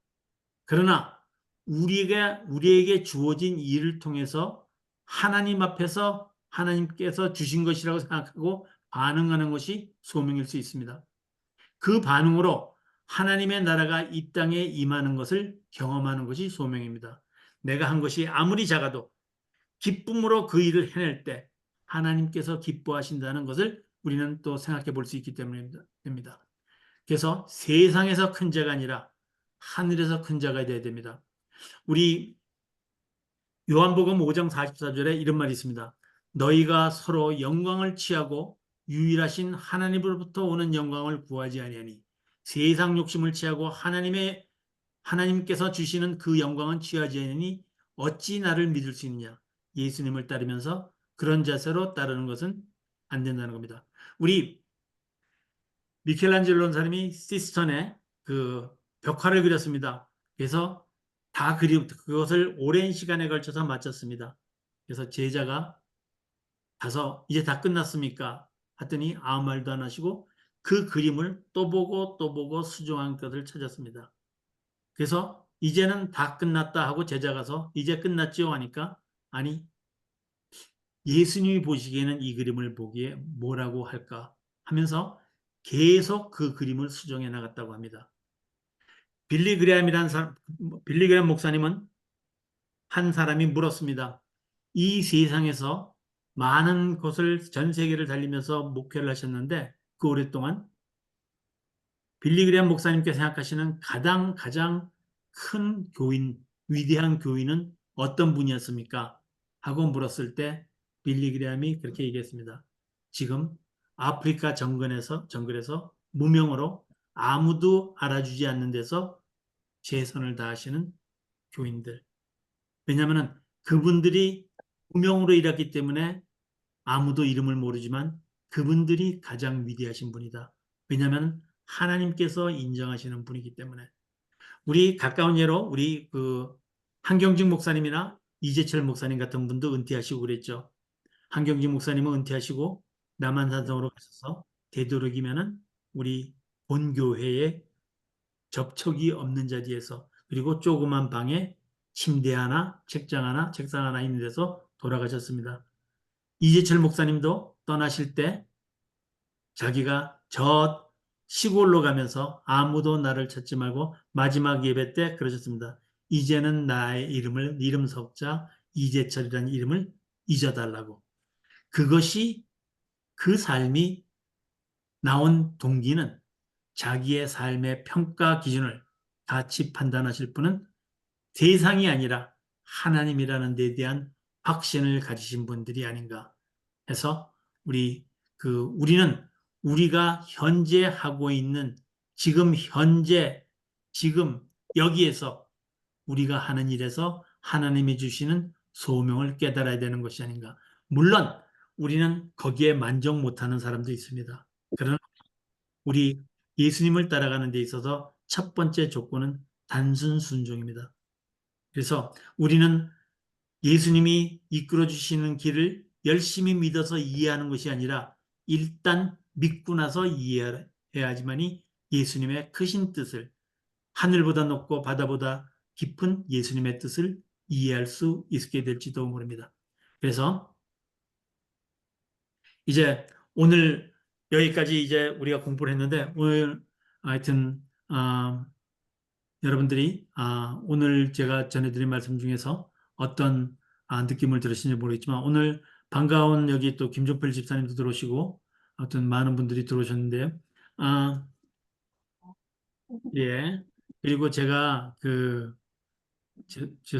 그러나 우리에게 주어진 일을 통해서 하나님 앞에서 하나님께서 주신 것이라고 생각하고 반응하는 것이 소명일 수 있습니다. 그 반응으로 하나님의 나라가 이 땅에 임하는 것을 경험하는 것이 소명입니다. 내가 한 것이 아무리 작아도 기쁨으로 그 일을 해낼 때 하나님께서 기뻐하신다는 것을 우리는 또 생각해 볼 수 있기 때문입니다. 그래서 세상에서 큰 자가 아니라 하늘에서 큰 자가 되어야 됩니다. 우리 요한복음 5장 44절에 이런 말이 있습니다. 너희가 서로 영광을 취하고 유일하신 하나님으로부터 오는 영광을 구하지 아니하니 세상 욕심을 취하고 하나님께서 주시는 그 영광은 취하지 아니하니 어찌 나를 믿을 수 있느냐. 예수님을 따르면서 그런 자세로 따르는 것은 안 된다는 겁니다. 우리 미켈란젤로라는 사람이 시스턴에 그 벽화를 그렸습니다. 그래서 그것을 오랜 시간에 걸쳐서 마쳤습니다. 그래서 제자가 가서 이제 다 끝났습니까? 했더니 아무 말도 안 하시고 그 그림을 또 보고 또 보고 수정한 것을 찾았습니다. 그래서 이제는 다 끝났다 하고 제자 가서 이제 끝났지요 하니까 아니 예수님이 보시기에는 이 그림을 보기에 뭐라고 할까 하면서 계속 그 그림을 수정해 나갔다고 합니다. 빌리 그레함 목사님은 한 사람이 물었습니다. 이 세상에서 많은 곳을 전 세계를 달리면서 목회를 하셨는데 그 오랫동안 빌리 그레함 목사님께 생각하시는 가장 큰 교인, 위대한 교인은 어떤 분이었습니까? 하고 물었을 때 빌리 그레함이 그렇게 얘기했습니다. 지금 아프리카 정글에서 무명으로 아무도 알아주지 않는 데서 최선을 다하시는 교인들. 왜냐하면 그분들이 무명으로 일했기 때문에 아무도 이름을 모르지만 그분들이 가장 위대하신 분이다. 왜냐하면 하나님께서 인정하시는 분이기 때문에. 우리 가까운 예로 우리 그 한경직 목사님이나 이재철 목사님 같은 분도 은퇴하시고 그랬죠. 한경직 목사님은 은퇴하시고 남한산성으로 가셔서 되도록이면은 우리 본교회에 접촉이 없는 자리에서 그리고 조그만 방에 침대 하나, 책상 하나 있는 데서 돌아가셨습니다. 이재철 목사님도 떠나실 때 자기가 저 시골로 가면서 아무도 나를 찾지 말고 마지막 예배 때 그러셨습니다. 이제는 나의 이름 석자 이재철이라는 이름을 잊어달라고. 그것이 그 삶이 나온 동기는 자기의 삶의 평가 기준을 같이 판단하실 분은 세상이 아니라 하나님이라는 데 대한 확신을 가지신 분들이 아닌가 해서 우리는 우리가 현재 하고 있는 지금 여기에서 우리가 하는 일에서 하나님이 주시는 소명을 깨달아야 되는 것이 아닌가. 물론 우리는 거기에 만족 못하는 사람도 있습니다. 그러나 우리 예수님을 따라가는 데 있어서 첫 번째 조건은 단순 순종입니다. 그래서 우리는 예수님이 이끌어 주시는 길을 열심히 믿어서 이해하는 것이 아니라 일단 믿고 나서 이해해야지만이 예수님의 크신 뜻을 하늘보다 높고 바다보다 깊은 예수님의 뜻을 이해할 수 있게 될지도 모릅니다. 그래서 이제 오늘 여기까지 이제 우리가 공부를 했는데 오늘 하여튼 여러분들이 오늘 제가 전해드린 말씀 중에서 어떤 느낌을 들으시는지 모르겠지만 오늘 반가운 여기 또 김종필 집사님도 들어오시고 어떤 많은 분들이 들어오셨는데요. 예. 그리고 제가 죄송해요.